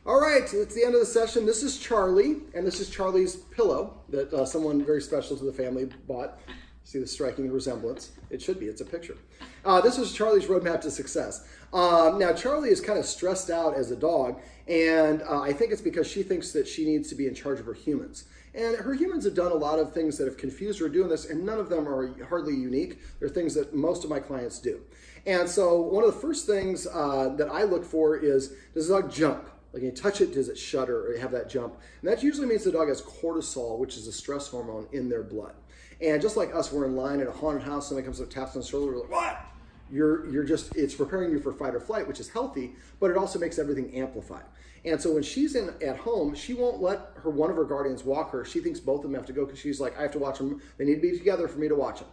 All right, it's the end of the session. This is Charlie, and this is Charlie's pillow that someone very special to the family bought. See the striking resemblance? It should be. It's a picture. This is Charlie's roadmap to success. Now, Charlie is kind of stressed out as a dog, and I think it's because she thinks that she needs to be in charge of her humans. And her humans have done a lot of things that have confused her doing this, and none of them are hardly unique. They're things that most of my clients do. And so one of the first things that I look for is, does the dog jump? Like, you touch it, does it shudder or have that jump? And that usually means the dog has cortisol, which is a stress hormone, in their blood. And just like us, we're in line at a haunted house, somebody comes up, taps on the shoulder, we're like, what? It's preparing you for fight or flight, which is healthy, but it also makes everything amplified. And so when she's at home, she won't let one of her guardians walk her. She thinks both of them have to go because she's like, I have to watch them. They need to be together for me to watch them.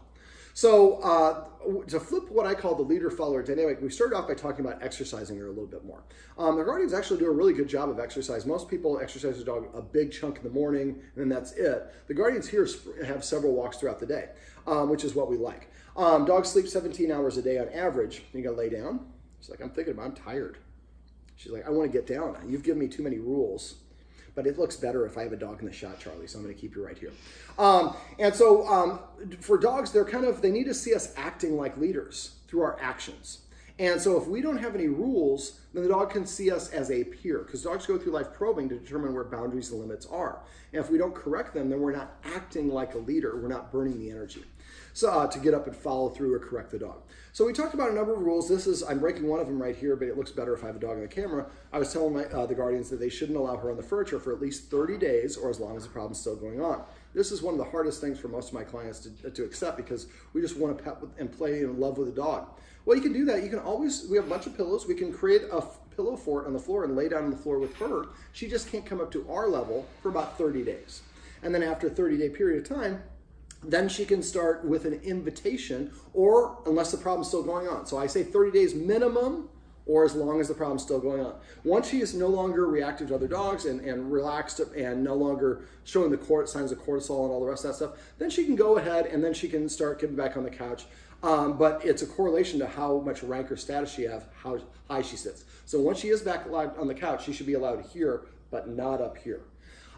So to flip what I call the leader-follower dynamic, we started off by talking about exercising her a little bit more. The guardians actually do a really good job of exercise. Most people exercise their dog a big chunk in the morning, and then that's it. The guardians here have several walks throughout the day, which is what we like. Dogs sleep 17 hours a day on average. You gotta lay down. She's like, I'm thinking about it. I'm tired. She's like, I want to get down. You've given me too many rules. But it looks better if I have a dog in the shot, Charlie, so I'm going to keep you right here. And so for dogs, they need to see us acting like leaders through our actions. And so if we don't have any rules, then the dog can see us as a peer, because dogs go through life probing to determine where boundaries and limits are. And if we don't correct them, then we're not acting like a leader. We're not burning the energy. So to get up and follow through or correct the dog. So we talked about a number of rules. I'm breaking one of them right here, but it looks better if I have a dog on the camera. I was telling the guardians that they shouldn't allow her on the furniture for at least 30 days or as long as the problem's still going on. This is one of the hardest things for most of my clients to accept, because we just want to pet and play and love with a dog. Well, you can do that. We have a bunch of pillows. We can create a pillow fort on the floor and lay down on the floor with her. She just can't come up to our level for about 30 days. And then after a 30-day period of time, then she can start with an invitation, or unless the problem's still going on. So I say 30 days minimum, or as long as the problem's still going on. Once she is no longer reactive to other dogs and relaxed and no longer showing the signs of cortisol and all the rest of that stuff, then she can go ahead and then she can start getting back on the couch. But it's a correlation to how much rank or status she has, how high she sits. So once she is back on the couch, she should be allowed here, but not up here.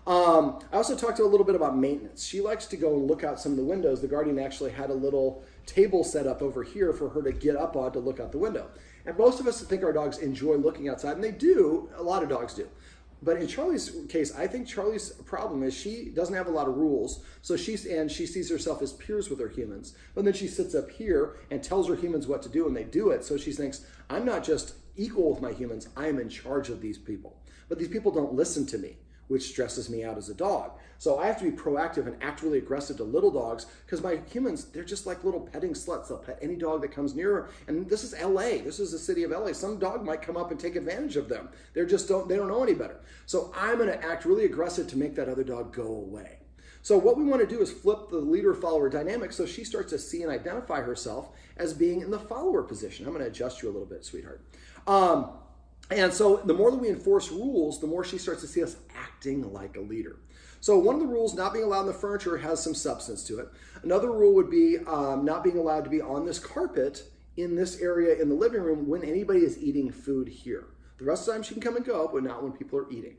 I also talked a little bit about maintenance. She likes to go and look out some of the windows. The guardian actually had a little table set up over here for her to get up on to look out the window. And most of us think our dogs enjoy looking outside, and they do. A lot of dogs do. But in Charlie's case, I think Charlie's problem is she doesn't have a lot of rules. So she sees herself as peers with her humans. But then she sits up here and tells her humans what to do, and they do it. So she thinks, I'm not just equal with my humans, I am in charge of these people. But these people don't listen to me, which stresses me out as a dog. So I have to be proactive and act really aggressive to little dogs, because my humans, they're just like little petting sluts. They'll pet any dog that comes near her. And this is LA. This is the city of LA. Some dog might come up and take advantage of them. They don't know any better. So I'm going to act really aggressive to make that other dog go away. So what we want to do is flip the leader-follower dynamic, so she starts to see and identify herself as being in the follower position. I'm going to adjust you a little bit, sweetheart. And so the more that we enforce rules, the more she starts to see us acting like a leader. So one of the rules, not being allowed on the furniture, has some substance to it. Another rule would be not being allowed to be on this carpet in this area in the living room when anybody is eating food here. The rest of the time she can come and go, but not when people are eating.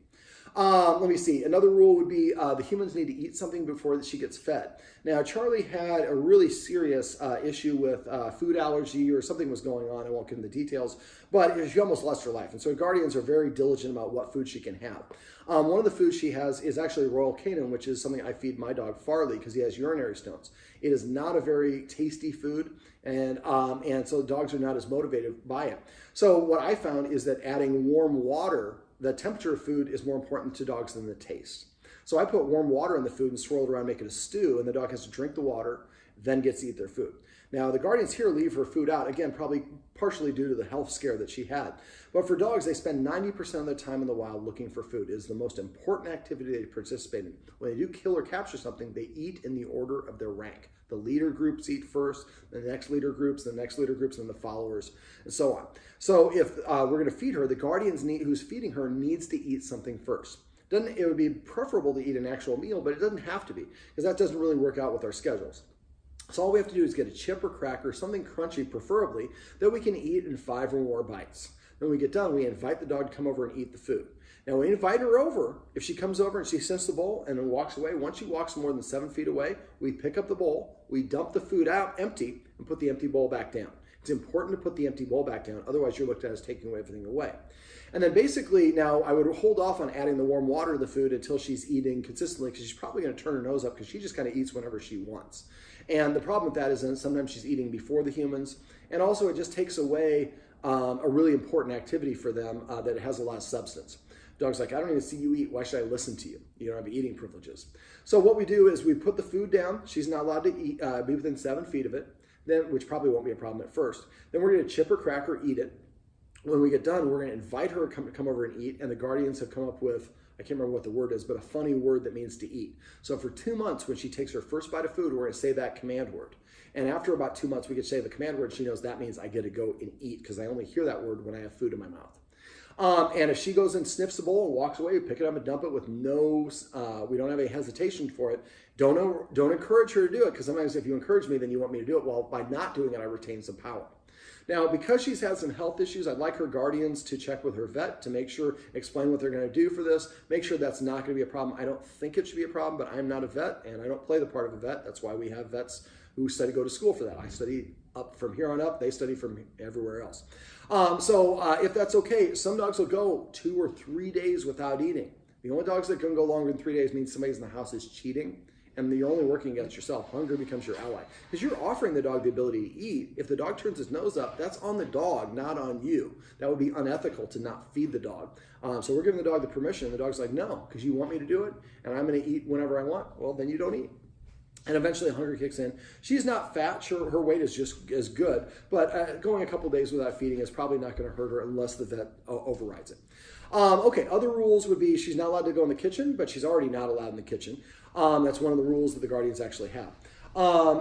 Let me see. Another rule would be the humans need to eat something before she gets fed. Now, Charlie had a really serious issue with food allergy, or something was going on. I won't get into the details, but she almost lost her life. And so guardians are very diligent about what food she can have. One of the foods she has is actually Royal Canin, which is something I feed my dog Farley because he has urinary stones. It is not a very tasty food, and so dogs are not as motivated by it. So what I found is that adding warm water, the temperature of food is more important to dogs than the taste. So I put warm water in the food and swirl it around, make it a stew, and the dog has to drink the water, then gets to eat their food. Now, the guardians here leave her food out, again, probably partially due to the health scare that she had. But for dogs, they spend 90% of their time in the wild looking for food. It is the most important activity they participate in. When they do kill or capture something, they eat in the order of their rank. The leader groups eat first, the next leader groups, the next leader groups, and the followers, and so on. So if we're going to feed her, the guardians who's feeding her needs to eat something first. It would be preferable to eat an actual meal, but it doesn't have to be, because that doesn't really work out with our schedules. So all we have to do is get a chip or cracker, something crunchy preferably, that we can eat in 5 or more bites. When we get done, we invite the dog to come over and eat the food. Now, we invite her over. If she comes over and she sniffs the bowl and then walks away, once she walks more than 7 feet away, we pick up the bowl, we dump the food out empty, and put the empty bowl back down. It's important to put the empty bowl back down, otherwise you're looked at as taking everything away. And then basically now I would hold off on adding the warm water to the food until she's eating consistently, because she's probably going to turn her nose up because she just kind of eats whenever she wants. And the problem with that is that sometimes she's eating before the humans, and also it just takes away a really important activity for them that has a lot of substance. Dog's like, I don't even see you eat. Why should I listen to you? You don't have eating privileges. So what we do is we put the food down. She's not allowed to eat, be within 7 feet of it, then, which probably won't be a problem at first. Then we're going to chip or crack or eat it. When we get done, we're going to invite her to come over and eat. And the guardians have come up with, I can't remember what the word is, but a funny word that means to eat. So for 2 months, when she takes her first bite of food, we're going to say that command word. And after about 2 months, we could say the command word. She knows that means I get to go and eat, because I only hear that word when I have food in my mouth. And if she goes and sniffs the bowl and walks away, we pick it up and dump it with no, we don't have any hesitation for it. Don't encourage her to do it, because sometimes if you encourage me, then you want me to do it. Well, by not doing it, I retain some power. Now, because she's had some health issues, I'd like her guardians to check with her vet to make sure, explain what they're going to do for this, make sure that's not going to be a problem. I don't think it should be a problem, but I'm not a vet, and I don't play the part of a vet. That's why we have vets who go to school for that. I study up from here on up. They study from everywhere else. If that's okay, some dogs will go 2 or 3 days without eating. The only dogs that can go longer than 3 days means somebody's in the house is cheating, and you're only working against yourself. Hunger becomes your ally, because you're offering the dog the ability to eat. If the dog turns his nose up, that's on the dog, not on you. That would be unethical to not feed the dog. So we're giving the dog the permission. The dog's like, no, because you want me to do it, and I'm going to eat whenever I want. Well, then you don't eat. And eventually hunger kicks in. She's not fat. Sure, her weight is just as good, but going a couple days without feeding is probably not going to hurt her unless the vet overrides it. Okay, other rules would be she's not allowed to go in the kitchen, but she's already not allowed in the kitchen. That's one of the rules that the guardians actually have.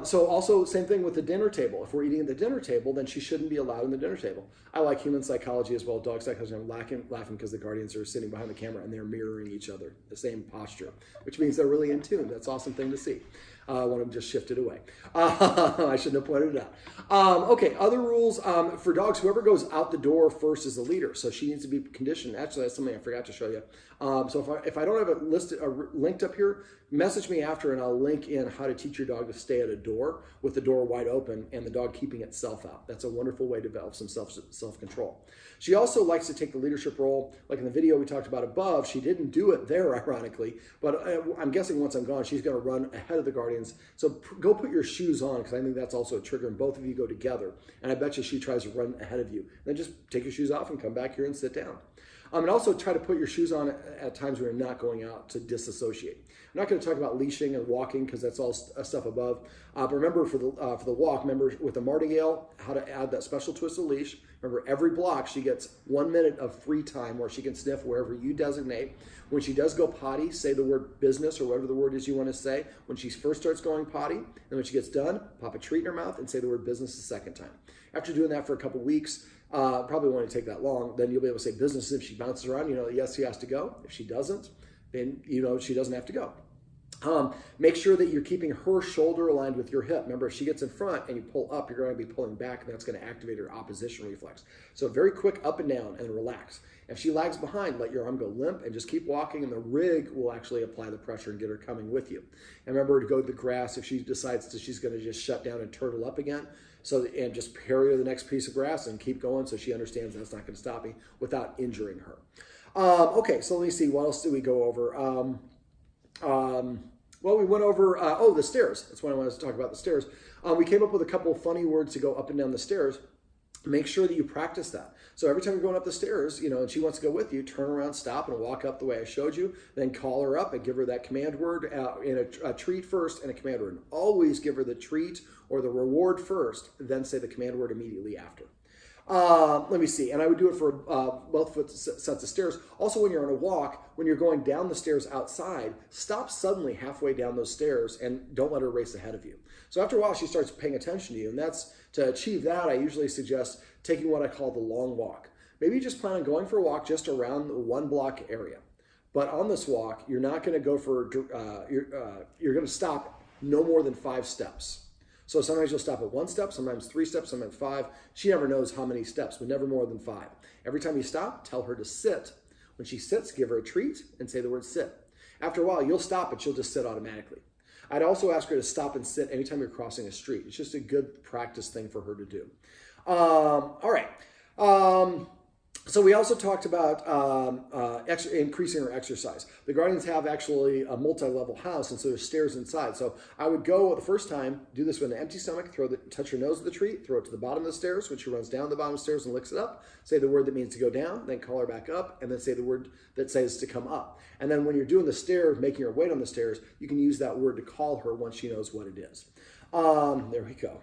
So also same thing with the dinner table. If we're eating at the dinner table, then she shouldn't be allowed in the dinner table. I like human psychology as well, dog psychology. I'm laughing because the guardians are sitting behind the camera and they're mirroring each other, the same posture, which means they're really in tune. That's an awesome thing to see. One of them just shifted away. I shouldn't have pointed it out. Okay, other rules for dogs. Whoever goes out the door first is the leader, so she needs to be conditioned. Actually, that's something I forgot to show you. So if I don't have it listed or linked up here, message me after and I'll link in how to teach your dog to stay at a door with the door wide open and the dog keeping itself out. That's a wonderful way to develop some self-control. She also likes to take the leadership role. Like in the video we talked about above, she didn't do it there, ironically, but I'm guessing once I'm gone, she's going to run ahead of the guardians. So go put your shoes on, because I think that's also a trigger, and both of you go together. And I bet you she tries to run ahead of you. Then just take your shoes off and come back here and sit down. And also try to put your shoes on at times when you're not going out to disassociate. I'm not going to talk about leashing and walking because that's all stuff above. But remember for the walk, remember with the martingale, how to add that special twist of leash. Remember every block she gets 1 minute of free time where she can sniff wherever you designate. When she does go potty, say the word business or whatever the word is you want to say. When she first starts going potty, and when she gets done, pop a treat in her mouth and say the word business the second time. After doing that for a couple weeks, probably won't take that long, then you'll be able to say business. If she bounces around, you know, yes, she has to go. If she doesn't, then you know she doesn't have to go. Make sure that you're keeping her shoulder aligned with your hip. Remember, if she gets in front and you pull up, you're going to be pulling back, and that's going to activate her opposition reflex. So very quick up and down and relax. If she lags behind, let your arm go limp and just keep walking, and the rig will actually apply the pressure and get her coming with you. And remember to go to the grass if she decides that she's going to just shut down and turtle up again. And just carry her the next piece of grass and keep going so she understands that's not going to stop me without injuring her. Okay, so let me see. What else did we go over? Well, we went over, the stairs. That's what I wanted to talk about, the stairs. We came up with a couple of funny words to go up and down the stairs. Make sure that you practice that. So every time you're going up the stairs, you know, and she wants to go with you, turn around, stop, and walk up the way I showed you. Then call her up and give her that command word in a treat first and a command word. And always give her the treat or the reward first, then say the command word immediately after. Let me see. And I would do it for both sets of stairs. Also, when you're on a walk, when you're going down the stairs outside, stop suddenly halfway down those stairs and don't let her race ahead of you. So after a while, she starts paying attention to you. And to achieve that, I usually suggest taking what I call the long walk. Maybe you just plan on going for a walk just around the 1 block area. But on this walk, you're not going to go for, you're going to stop no more than 5 steps. So sometimes you'll stop at 1 step, sometimes 3 steps, sometimes 5. She never knows how many steps, but never more than 5. Every time you stop, tell her to sit. When she sits, give her a treat and say the word sit. After a while, you'll stop and she'll just sit automatically. I'd also ask her to stop and sit anytime you're crossing a street. It's just a good practice thing for her to do. All right. So we also talked about increasing her exercise. The Guardians have actually a multi-level house, and so there's stairs inside. So I would go the first time, do this with an empty stomach, touch her nose with the treat, throw it to the bottom of the stairs. When she runs down the bottom of the stairs and licks it up, say the word that means to go down, then call her back up, and then say the word that says to come up. And then when you're doing the stairs, making her wait on the stairs, you can use that word to call her once she knows what it is. There we go.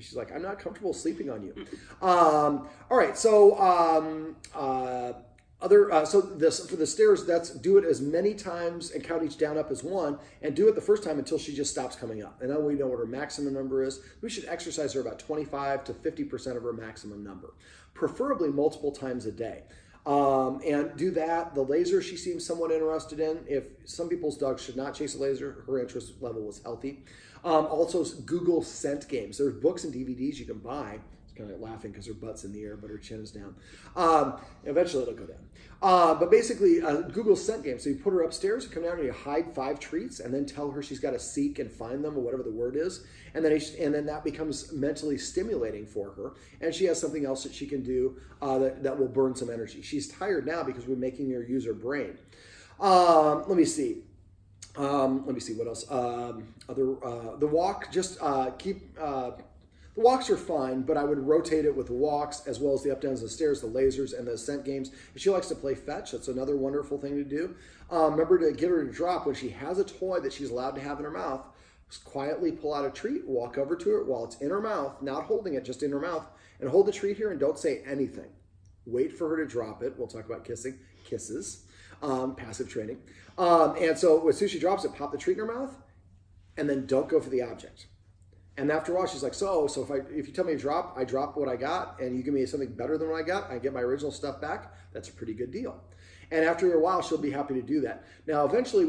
She's like, I'm not comfortable sleeping on you. All right. So, for the stairs, do it as many times and count each down up as 1, and do it the first time until she just stops coming up. And then we know what her maximum number is. We should exercise her about 25 to 50% of her maximum number, preferably multiple times a day. And do that. The laser she seems somewhat interested in. If some people's dogs should not chase a laser, her interest level was healthy. Also, Google scent games. There's books and DVDs you can buy. It's kind of laughing because her butt's in the air, but her chin is down. Eventually it'll go down. But basically, Google scent games. So you put her upstairs, you come down and you hide 5 treats, and then tell her she's got to seek and find them, or whatever the word is. And then that becomes mentally stimulating for her. And she has something else that she can do that will burn some energy. She's tired now because we're making her use her brain. Let me see what else. The walk, just keep. The walks are fine, but I would rotate it with the walks as well as the up, downs, and stairs, the lasers, and the scent games. If she likes to play fetch, that's another wonderful thing to do. Remember to get her to drop when she has a toy that she's allowed to have in her mouth. Just quietly pull out a treat, walk over to it while it's in her mouth, not holding it, just in her mouth, and hold the treat here and don't say anything. Wait for her to drop it. We'll talk about kissing. Kisses. Passive training. And so as soon as she drops it, pop the treat in her mouth, and then don't go for the object. And after a while, she's like, so if you tell me to drop, I drop what I got, and you give me something better than what I got, I get my original stuff back, that's a pretty good deal. And after a while, she'll be happy to do that. Now, eventually,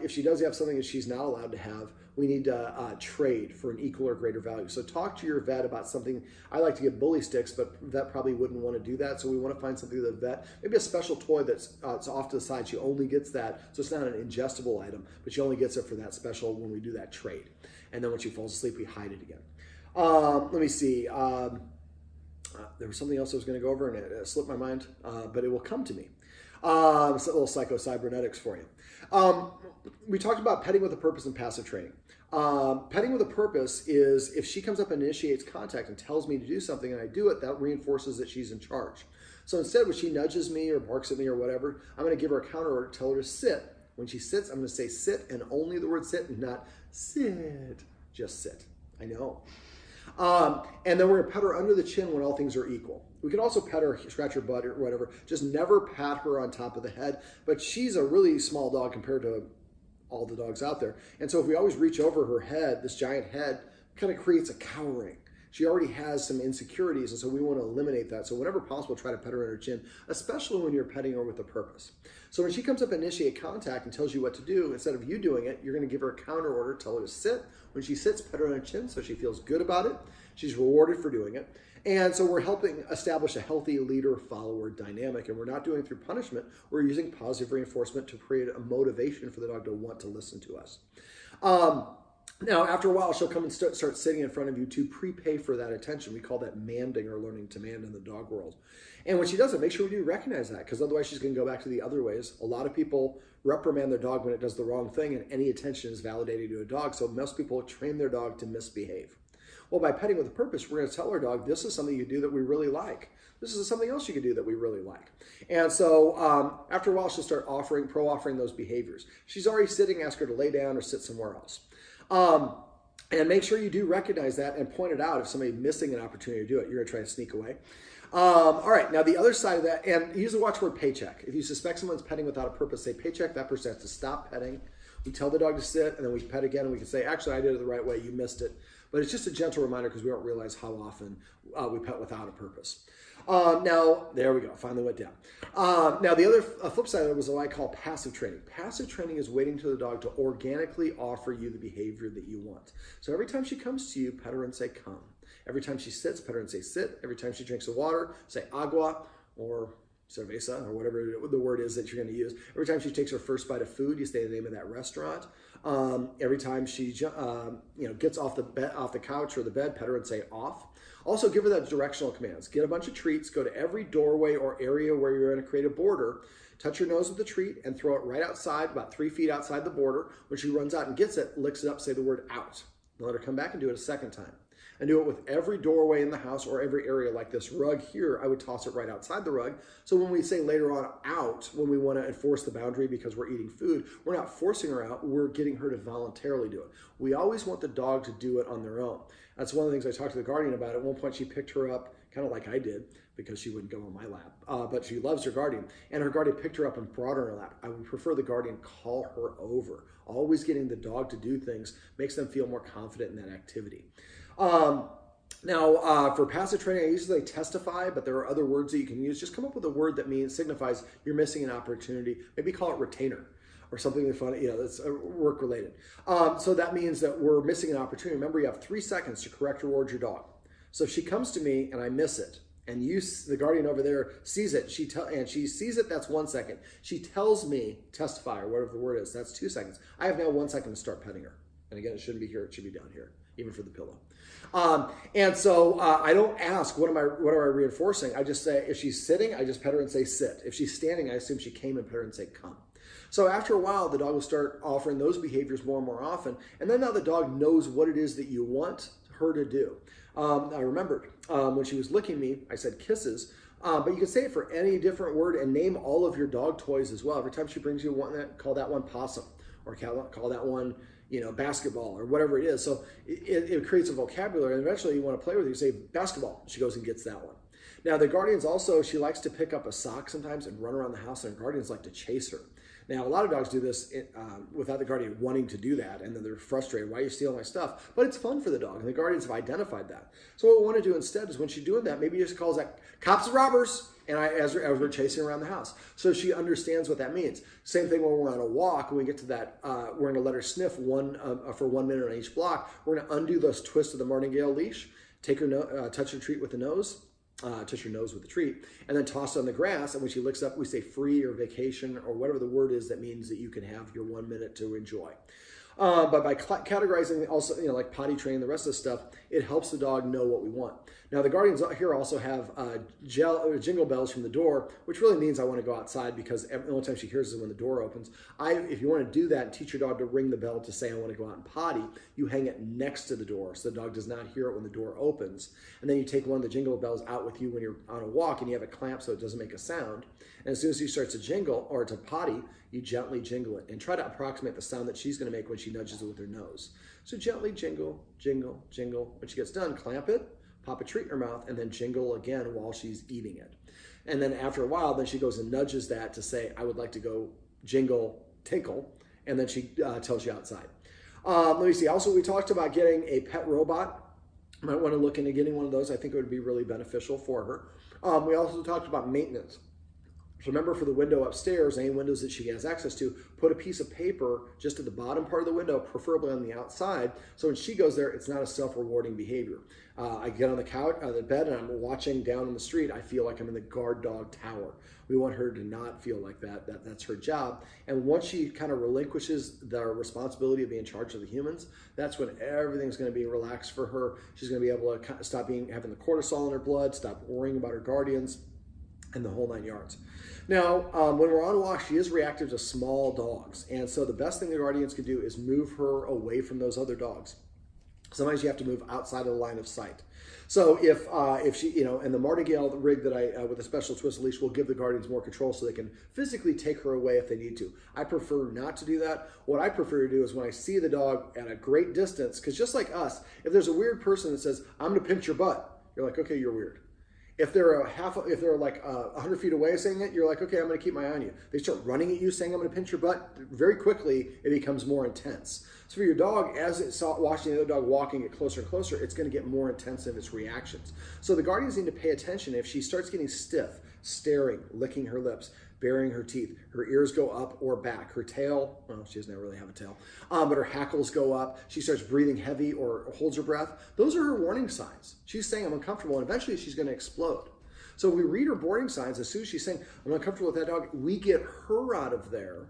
if she does have something that she's not allowed to have, we need to trade for an equal or greater value. So talk to your vet about something. I like to get bully sticks, but vet probably wouldn't want to do that. So we want to find something that the vet, maybe a special toy that's it's off to the side. She only gets that. So it's not an ingestible item, but she only gets it for that special when we do that trade. And then when she falls asleep, we hide it again. Let me see. There was something else I was going to go over, and it slipped my mind, but it will come to me. It's a little psycho-cybernetics for you. We talked about petting with a purpose and passive training. Petting with a purpose is if she comes up and initiates contact and tells me to do something and I do it, that reinforces that she's in charge. So instead, when she nudges me or barks at me or whatever, I'm going to give her a counter order, tell her to sit. When she sits, I'm going to say sit and only the word sit and not sit. Just sit. I know. And then we're going to pet her under the chin when all things are equal. We can also pet her, scratch her butt or whatever. Just never pat her on top of the head. But she's a really small dog compared to all the dogs out there. And so if we always reach over her head, this giant head kind of creates a cowering. She already has some insecurities, and so we want to eliminate that. So whenever possible, try to pet her on her chin, especially when you're petting her with a purpose. So when she comes up and initiate contact and tells you what to do, instead of you doing it, you're going to give her a counter order, tell her to sit. When she sits, pet her on her chin so she feels good about it. She's rewarded for doing it. And so we're helping establish a healthy leader-follower dynamic, and we're not doing it through punishment. We're using positive reinforcement to create a motivation for the dog to want to listen to us. Now, after a while, she'll come and start sitting in front of you to prepay for that attention. We call that manding or learning to mand in the dog world. And when she does it, make sure we do recognize that, because otherwise she's going to go back to the other ways. A lot of people reprimand their dog when it does the wrong thing, and any attention is validated to a dog. So most people train their dog to misbehave. Well, by petting with a purpose, we're going to tell our dog, this is something you do that we really like. This is something else you can do that we really like. And so after a while, she'll start pro-offering those behaviors. She's already sitting, ask her to lay down or sit somewhere else. And make sure you do recognize that and point it out if somebody's missing an opportunity to do it. You're going to try to sneak away. All right, now the other side of that, and use the watchword paycheck. If you suspect someone's petting without a purpose, say paycheck. That person has to stop petting. We tell the dog to sit, and then we pet again, and we can say, actually, I did it the right way. You missed it. But it's just a gentle reminder because we don't realize how often we pet without a purpose. Now, there we go. Finally went down. Now, the other flip side of it was what I call passive training. Passive training is waiting for the dog to organically offer you the behavior that you want. So every time she comes to you, pet her and say, come. Every time she sits, pet her and say, sit. Every time she drinks a water, say, agua, or cerveza, or whatever the word is that you're going to use. Every time she takes her first bite of food, you say the name of that restaurant. Every time she gets off the couch or the bed, pet her and say, off. Also, give her that directional commands. Get a bunch of treats, go to every doorway or area where you're going to create a border, touch her nose with the treat, and throw it right outside, about 3 feet outside the border. When she runs out and gets it, licks it up, say the word out. And let her come back and do it a second time. And do it with every doorway in the house or every area. Like this rug here, I would toss it right outside the rug. So when we say later on out, when we want to enforce the boundary because we're eating food, we're not forcing her out, we're getting her to voluntarily do it. We always want the dog to do it on their own. That's one of the things I talked to the guardian about. At one point she picked her up, kind of like I did, because she wouldn't go on my lap. But she loves her guardian. And her guardian picked her up and brought her on her lap. I would prefer the guardian call her over. Always getting the dog to do things makes them feel more confident in that activity. Now, for passive training, I usually testify, but there are other words that you can use. Just come up with a word that signifies you're missing an opportunity. Maybe call it retainer or something funny, that's work related. So that means that we're missing an opportunity. Remember, you have 3 seconds to correct or reward your dog. So if she comes to me and I miss it, and the guardian over there sees it, and she sees it, that's 1 second. She tells me, testify, or whatever the word is, that's 2 seconds. I have now 1 second to start petting her. And again, it shouldn't be here, it should be down here, even for the pillow. And so I don't ask, what am I reinforcing? I just say, if she's sitting, I just pet her and say, sit. If she's standing, I assume she came and pet her and say, come. So after a while, the dog will start offering those behaviors more and more often. And then now the dog knows what it is that you want her to do. I remembered when she was licking me, I said kisses. But you can say it for any different word and name all of your dog toys as well. Every time she brings you one, call that one possum, or call that one basketball, or whatever it is. So it creates a vocabulary, and eventually you want to play with it. You say basketball, she goes and gets that one. Now the guardians also, she likes to pick up a sock sometimes and run around the house, and guardians like to chase her. Now, a lot of dogs do this without the guardian wanting to do that, and then they're frustrated. Why are you stealing my stuff? But it's fun for the dog, and the guardians have identified that. So what we want to do instead is when she's doing that, maybe just calls that cops and robbers, and as we're chasing around the house. So she understands what that means. Same thing when we're on a walk, when we get to that, we're going to let her sniff for 1 minute on each block. We're going to undo those twists of the martingale leash, take her touch her treat with the nose, touch her nose with the treat, and then toss it on the grass. And when she licks up, we say free or vacation or whatever the word is that means that you can have your 1 minute to enjoy. But by categorizing also, like potty training, the rest of the stuff, it helps the dog know what we want. Now, the guardians here also have jingle bells from the door, which really means I want to go outside, because the only time she hears is when the door opens. If you want to do that and teach your dog to ring the bell to say, I want to go out and potty, you hang it next to the door so the dog does not hear it when the door opens. And then you take one of the jingle bells out with you when you're on a walk, and you have it clamped so it doesn't make a sound. And as soon as she starts to jingle, or to potty, you gently jingle it and try to approximate the sound that she's going to make when she nudges it with her nose. So gently jingle, jingle, jingle. When she gets done, clamp it, pop a treat in her mouth, and then jingle again while she's eating it. And then after a while, then she goes and nudges that to say, I would like to go jingle, tinkle, and then she tells you outside. Let me see. Also, we talked about getting a pet robot. You might want to look into getting one of those. I think it would be really beneficial for her. We also talked about maintenance. So remember, for the window upstairs, any windows that she has access to, put a piece of paper just at the bottom part of the window, preferably on the outside, so when she goes there, it's not a self-rewarding behavior. I get on the couch, on the bed, and I'm watching down on the street. I feel like I'm in the guard dog tower. We want her to not feel like that. That's her job. And once she kind of relinquishes the responsibility of being in charge of the humans, that's when everything's going to be relaxed for her. She's going to be able to stop having the cortisol in her blood, stop worrying about her guardians, and the whole 9 yards. Now, when we're on a walk, she is reactive to small dogs. And so the best thing the guardians can do is move her away from those other dogs. Sometimes you have to move outside of the line of sight. So if she, and the martingale rig that I, with a special twist leash, will give the guardians more control so they can physically take her away if they need to. I prefer not to do that. What I prefer to do is when I see the dog at a great distance, because just like us, if there's a weird person that says, I'm going to pinch your butt, you're like, okay, you're weird. If they're like 100 feet away saying it, you're like, okay, I'm going to keep my eye on you. They start running at you saying, I'm going to pinch your butt. Very quickly, it becomes more intense. So for your dog, as it's watching the other dog walking it closer and closer, it's going to get more intense in its reactions. So the guardians need to pay attention. If she starts getting stiff, staring, licking her lips, baring her teeth, her ears go up or back, her tail, well, she doesn't really have a tail, but her hackles go up, she starts breathing heavy or holds her breath, those are her warning signs. She's saying, I'm uncomfortable, and eventually she's going to explode. So we read her warning signs. As soon as she's saying, I'm uncomfortable with that dog, we get her out of there.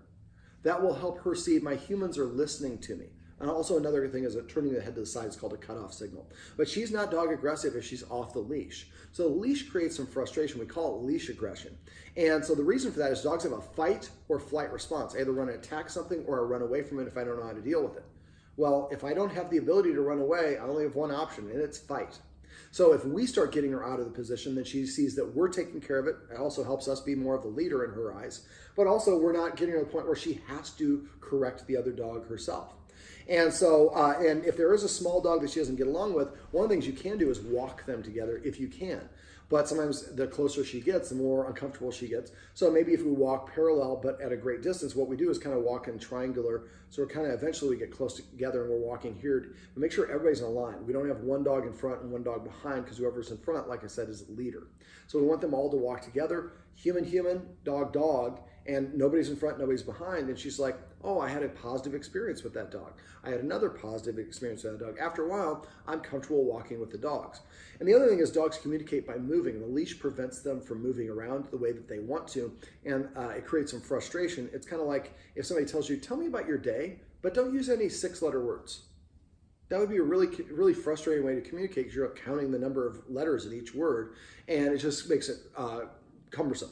That will help her see my humans are listening to me. And also another thing is that turning the head to the side is called a cutoff signal. But she's not dog aggressive if she's off the leash. So the leash creates some frustration. We call it leash aggression. And so the reason for that is dogs have a fight or flight response. I either want to attack something or I run away from it if I don't know how to deal with it. Well, if I don't have the ability to run away, I only have one option, and it's fight. So if we start getting her out of the position, then she sees that we're taking care of it. It also helps us be more of the leader in her eyes. But also we're not getting her to the point where she has to correct the other dog herself. And so, and if there is a small dog that she doesn't get along with, one of the things you can do is walk them together if you can. But sometimes the closer she gets, the more uncomfortable she gets. So maybe if we walk parallel but at a great distance, what we do is kind of walk in triangular. So we're kind of eventually we get close together and we're walking here. But make sure everybody's in a line. We don't have one dog in front and one dog behind, because whoever's in front, like I said, is the leader. So we want them all to walk together, human, dog, and nobody's in front, nobody's behind. And she's like, oh, I had a positive experience with that dog. I had another positive experience with that dog. After a while, I'm comfortable walking with the dogs. And the other thing is dogs communicate by moving. The leash prevents them from moving around the way that they want to, and it creates some frustration. It's kind of like if somebody tells you, tell me about your day, but don't use any 6-letter words. That would be a really frustrating way to communicate, because you're counting the number of letters in each word, and it just makes it cumbersome.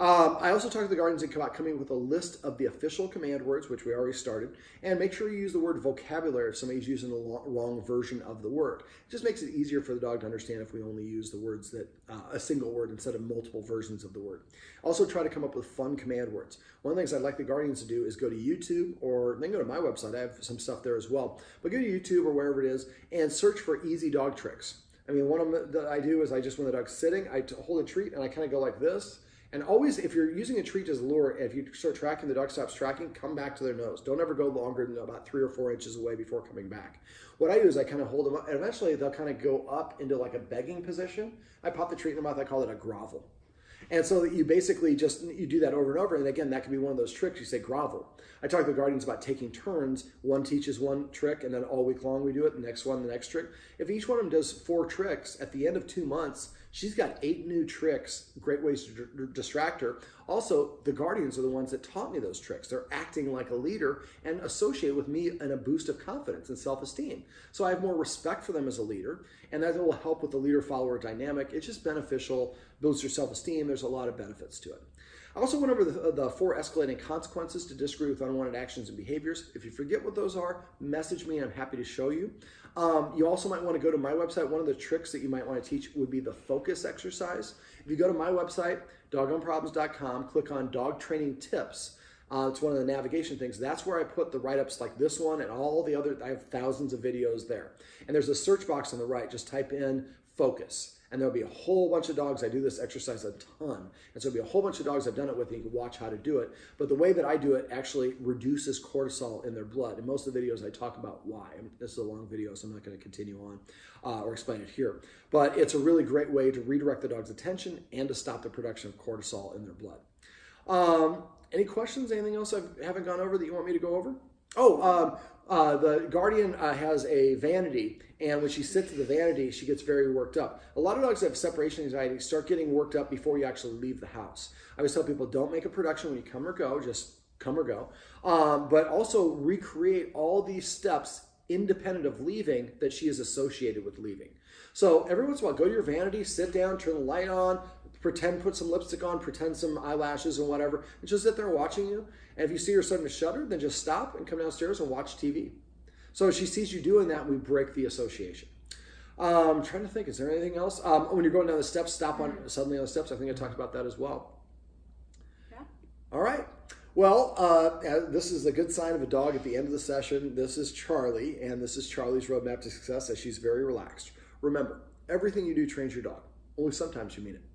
I also talked to the guardians about coming up with a list of the official command words, which we already started, and make sure you use the word vocabulary if somebody's using the wrong version of the word. It just makes it easier for the dog to understand if we only use the words that, a single word instead of multiple versions of the word. Also try to come up with fun command words. One of the things I'd like the guardians to do is go to YouTube, or then go to my website. I have some stuff there as well. But go to YouTube or wherever it is and search for easy dog tricks. I mean, one of them that I do is when the dog's sitting, I hold a treat and I kind of go like this. And always, if you're using a treat as a lure, if you start tracking, the dog stops tracking, come back to their nose. Don't ever go longer than about 3 or 4 inches away before coming back. What I do is I kind of hold them up, and eventually they'll kind of go up into like a begging position. I pop the treat in their mouth, I call it a grovel. And so you basically you do that over and over. And again, that can be one of those tricks. You say grovel. I talk to the guardians about taking turns. One teaches one trick, and then all week long we do it. The next one, the next trick. If each one of them does 4 tricks, at the end of 2 months, she's got 8 new tricks, great ways to distract her. Also, the guardians are the ones that taught me those tricks. They're acting like a leader and associate with me in a boost of confidence and self-esteem. So I have more respect for them as a leader, and that will help with the leader-follower dynamic. It's just beneficial, builds your self-esteem. There's a lot of benefits to it. I also went over the 4 escalating consequences to disagree with unwanted actions and behaviors. If you forget what those are, message me and I'm happy to show you. You also might want to go to my website. One of the tricks that you might want to teach would be the focus exercise. If you go to my website, doggonproblems.com, click on Dog Training Tips. It's one of the navigation things. That's where I put the write-ups like this one and all the other. I have thousands of videos there. And there's a search box on the right. Just type in focus. And there'll be a whole bunch of dogs. I do this exercise a ton. And so there'll be a whole bunch of dogs I've done it with, and you can watch how to do it. But the way that I do it actually reduces cortisol in their blood. In most of the videos, I talk about why. I mean, this is a long video, so I'm not going to continue on or explain it here. But it's a really great way to redirect the dog's attention and to stop the production of cortisol in their blood. Any questions? Anything else I haven't gone over that you want me to go over? The guardian has a vanity, and when she sits at the vanity, she gets very worked up. A lot of dogs that have separation anxiety start getting worked up before you actually leave the house. I always tell people, don't make a production when you come or go, just come or go. But also recreate all these steps independent of leaving that she is associated with leaving. So every once in a while, go to your vanity, sit down, turn the light on, pretend, put some lipstick on, pretend some eyelashes and whatever, and just sit there watching you. And if you see her starting to shudder, then just stop and come downstairs and watch TV. So if she sees you doing that, we break the association. I'm trying to think, is there anything else? When you're going down the steps, stop suddenly on the steps. I think I talked about that as well. Yeah. All right. Well, this is a good sign of a dog at the end of the session. This is Charlie, and this is Charlie's roadmap to success as she's very relaxed. Remember, everything you do trains your dog. Only sometimes you mean it.